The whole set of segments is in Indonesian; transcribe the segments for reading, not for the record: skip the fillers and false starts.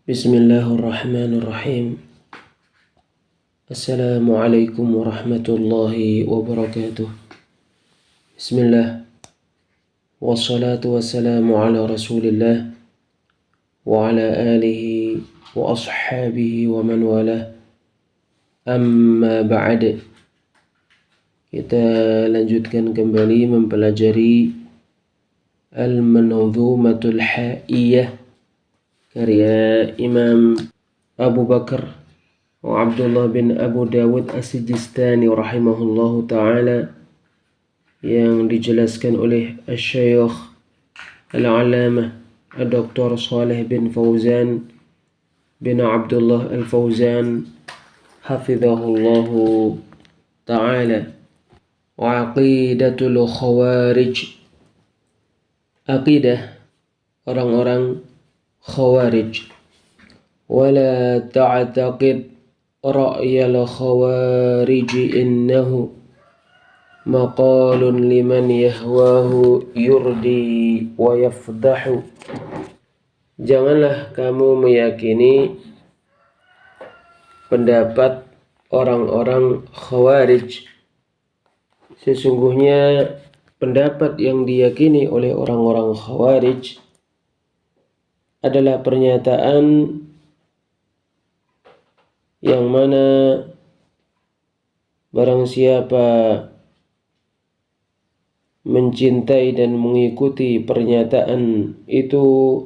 Bismillahirrahmanirrahim. Assalamualaikum warahmatullahi wabarakatuh. Bismillah. Wassalatu wassalamu ala rasulillah wa ala alihi wa ashabihi wa man walah. Amma ba'd. Kita lanjutkan kembali mempelajari Al-Manzumatul Haiyah karya Imam Abu Bakar wa Abdullah bin Abu Dawud As-Sijistani rahimahullahu ta'ala, yang dijelaskan oleh Asy-Syaikh Al-Allamah Dr. Shalih bin Fauzan bin Abdullah Al-Fauzan hafizahullahu ta'ala. Wa aqidatul khawarij, aqidah orang-orang Khawarij. Wala ta'taqid ra'yal khawarij innahu maqalun liman yahwahu yurdi wa yafdahu. Janganlah kamu meyakini pendapat orang-orang Khawarij. Sesungguhnya pendapat yang diyakini oleh orang-orang Khawarij adalah pernyataan yang mana barang siapa mencintai dan mengikuti pernyataan itu,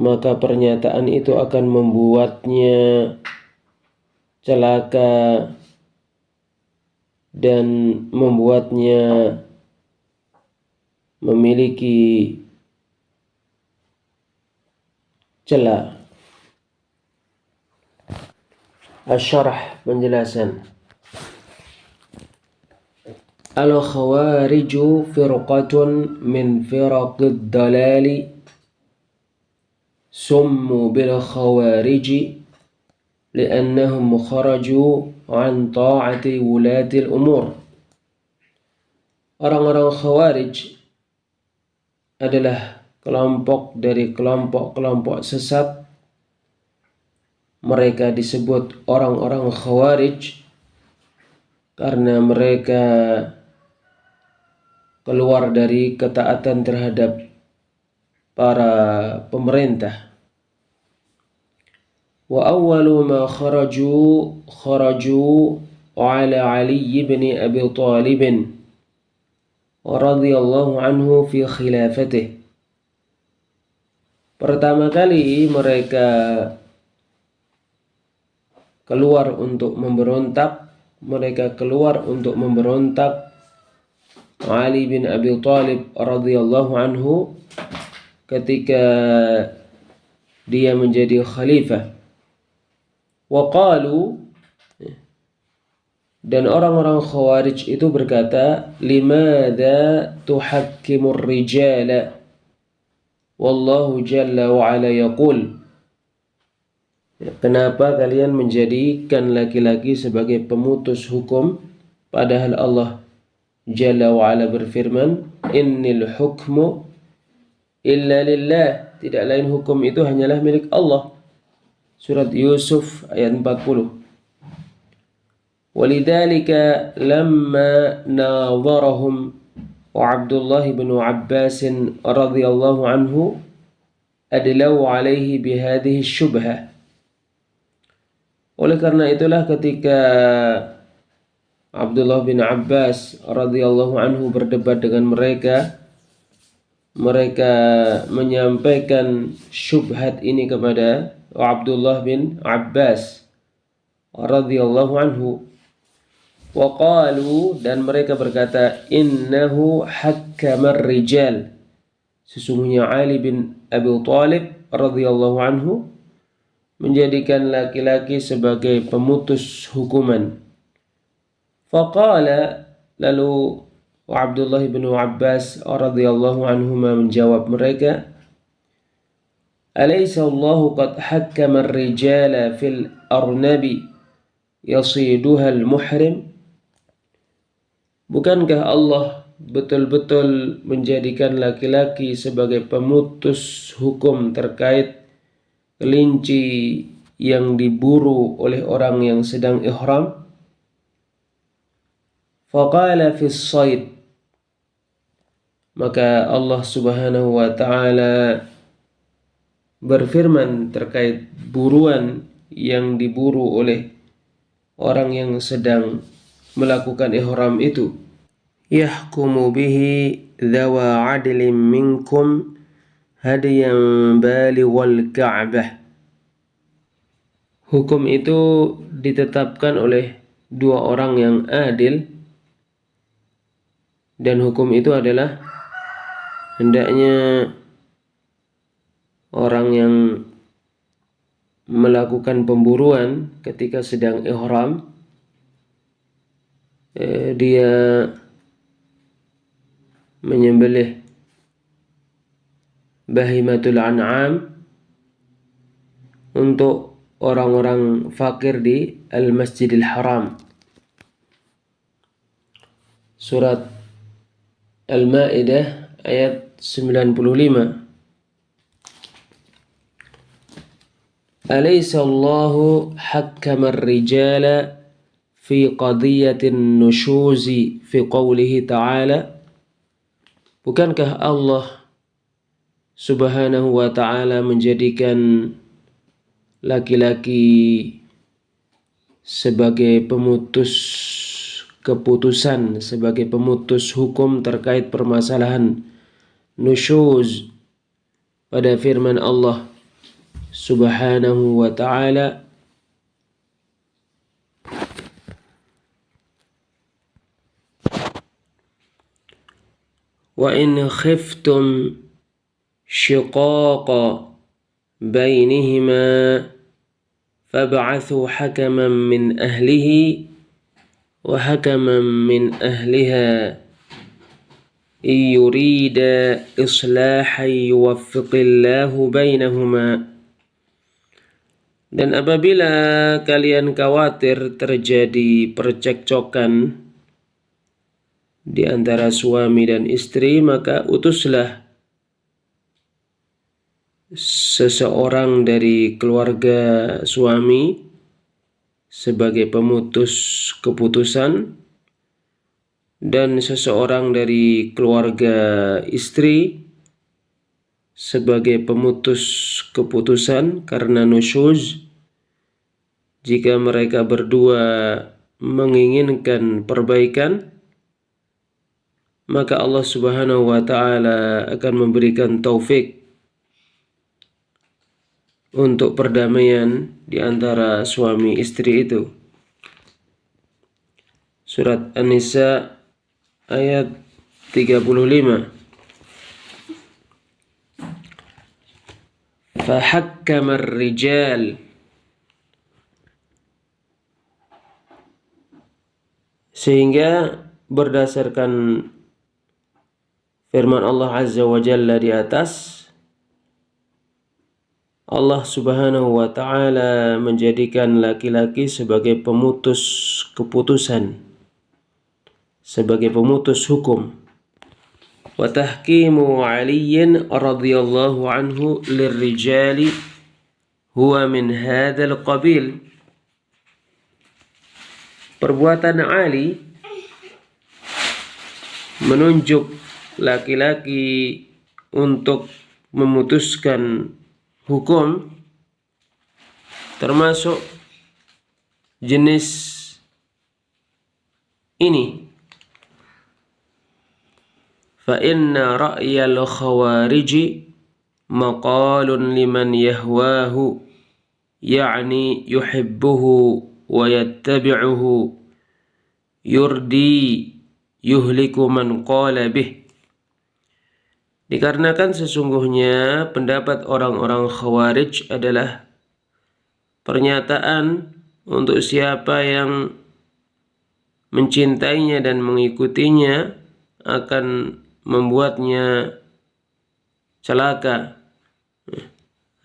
maka pernyataan itu akan membuatnya celaka dan membuatnya memiliki celah. Asy-Syarh, penjelasan. Al-Khawariju firqatun min firaqid dalali summu bil khawariji li'annahum kharaju an ta'ati wulatil umur. Orang-orang Khawarij adalah kelompok dari kelompok-kelompok sesat. Mereka disebut orang-orang Khawarij karena mereka keluar dari ketaatan terhadap para pemerintah. Wa awwalu ma kharaju ala Ali ibn Abi Thalib radhiyallahu anhu fi khilafatih. Pertama kali mereka keluar untuk memberontak, Ali bin Abi Thalib radhiyallahu anhu ketika dia menjadi khalifah. Wa qalu, dan orang-orang Khawarij itu berkata, limadha tuhakkimur rijala wallahu jalla wa ala yaqul. Kenapa kalian menjadikan laki-laki sebagai pemutus hukum, padahal Allah jalla wa ala berfirman, innil hukmu illa lillah, tidak lain hukum itu hanyalah milik Allah. Surat Yusuf ayat 40. Walidzalika lamma nadharahum wa Abdullah bin Abbas radhiyallahu anhu adlaw alaihi bihadhihi syubhah. Oleh karena itulah ketika Abdullah bin Abbas radhiyallahu anhu berdebat dengan mereka menyampaikan syubhat ini kepada Abdullah bin Abbas radhiyallahu anhu. Wa qalu, dan mereka berkata, innahu hakkamar rijal, sesungguhnya Ali bin Abi Thalib radhiyallahu anhu menjadikan laki-laki sebagai pemutus hukuman. Faqala, lalu Abdullah bin Abbas radhiyallahu anhuma menjawab mereka, alaysa Allahu qad hakkama ar-rijala fil arnabi yasiduha al-muhrim? Bukankah Allah betul-betul menjadikan laki-laki sebagai pemutus hukum terkait kelinci yang diburu oleh orang yang sedang ihram. Faqala fis sayd, maka Allah Subhanahu wa taala berfirman terkait buruan yang diburu oleh orang yang sedang melakukan ihram itu. Yahkumu bihi dhawa adlin minkum hadiyan balighal ka'bah. Hukum itu ditetapkan oleh dua orang yang adil, dan hukum itu adalah hendaknya orang yang melakukan pemburuan ketika sedang ihram, dia menyembelih bahimatul an'am untuk orang-orang fakir di Al-Masjidil Haram. Surat Al-Ma'idah ayat 95. Alaysa Allahu hakkama ar-rijala fi qadiyatin nushuzi fi qawlihi ta'ala. Bukankah Allah Subhanahu wa ta'ala menjadikan laki-laki sebagai pemutus keputusan, sebagai pemutus hukum terkait permasalahan nusyuz pada firman Allah Subhanahu wa ta'ala, wa in khiftum shiqaqa bainihima fab'athu hakaman min ahlihi wa hakaman min ahliha in yurida islahan yuwaffiqillahu bainahuma. Dan apabila kalian khawatir terjadi percekcokan di antara suami dan istri, maka utuslah seseorang dari keluarga suami sebagai pemutus keputusan, dan seseorang dari keluarga istri sebagai pemutus keputusan karena nusyuz. Jika mereka berdua menginginkan perbaikan, maka Allah Subhanahu wa ta'ala akan memberikan taufik untuk perdamaian di antara suami istri itu. Surat An-Nisa ayat 35. Fahakkama ar-rijal, sehingga berdasarkan firman Allah Azza wa Jalla di atas, Allah Subhanahu wa ta'ala menjadikan laki-laki sebagai pemutus keputusan, sebagai pemutus hukum. Wa tahkimu Aliyin radhiyallahu anhu lirrijali huwa min hadzal qabil. Perbuatan Ali menunjuk laki-laki untuk memutuskan hukum termasuk jenis ini. Fa inna ra'yal khawariji maqalun liman yahwahu, ya'ni yuhibbuhu wa yattabi'uhu, yurdi yuhliku man qala bih. Dikarenakan sesungguhnya pendapat orang-orang Khawarij adalah pernyataan untuk siapa yang mencintainya dan mengikutinya akan membuatnya celaka,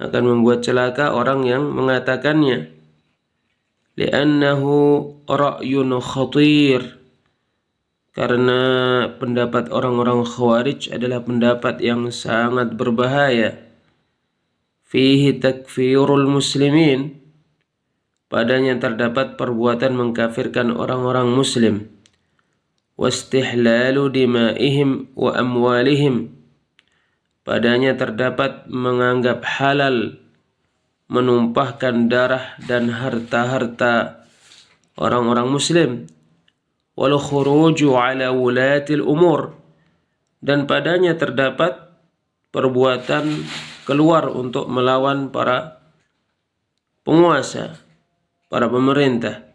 akan membuat celaka orang yang mengatakannya. Li'annahu ra'yun khatir, karena pendapat orang-orang Khawarij adalah pendapat yang sangat berbahaya. fihi takfirul muslimin, padanya terdapat perbuatan mengkafirkan orang-orang muslim, wastihlalu dimaihim wa amwalihim, padanya terdapat menganggap halal menumpahkan darah dan harta-harta orang-orang muslim, wal khuruju ala wulatil umur, dan padanya terdapat perbuatan keluar untuk melawan para penguasa, para pemerintah.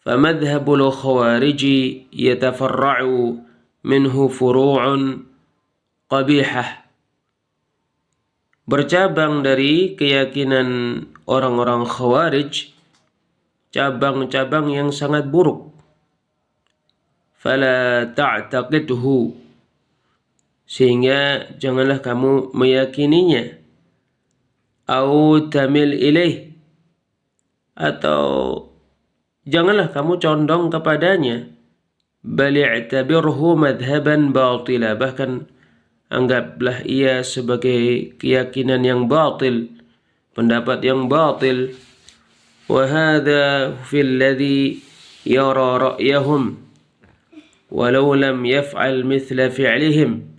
Famadhhabul khawariji yatafarra'u minhu furu'un qabihah. Bercabang dari keyakinan orang-orang khawarij cabang-cabang yang sangat buruk. Fala ta'taqidhu, sehingga janganlah kamu meyakininya. Au tamil ilaih, atau janganlah kamu condong kepadanya. Bal i'tabirhu madhaban batila, bahkan anggaplah ia sebagai keyakinan yang batil, pendapat yang batil. Wa hadha fil ladzi yara ra'yahum walau lam yaf'al mithla fi'lihim.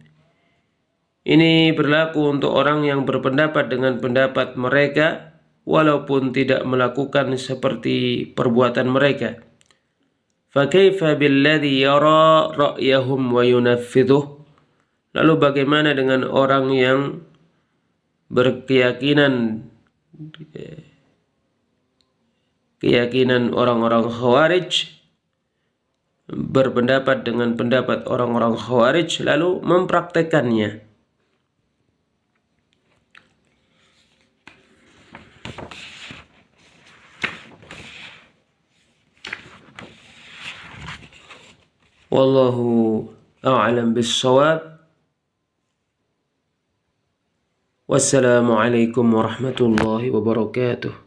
Ini berlaku untuk orang yang berpendapat dengan pendapat mereka walaupun tidak melakukan seperti perbuatan mereka. Fakaifa billadzi yara ra'yahum wa yunaffidhuh. Lalu bagaimana dengan orang yang berkeyakinan orang-orang khawarij, berpendapat dengan pendapat orang-orang khawarij lalu mempraktekannya. Wallahu a'lam bis-shawab. Wassalamualaikum warahmatullahi wabarakatuh.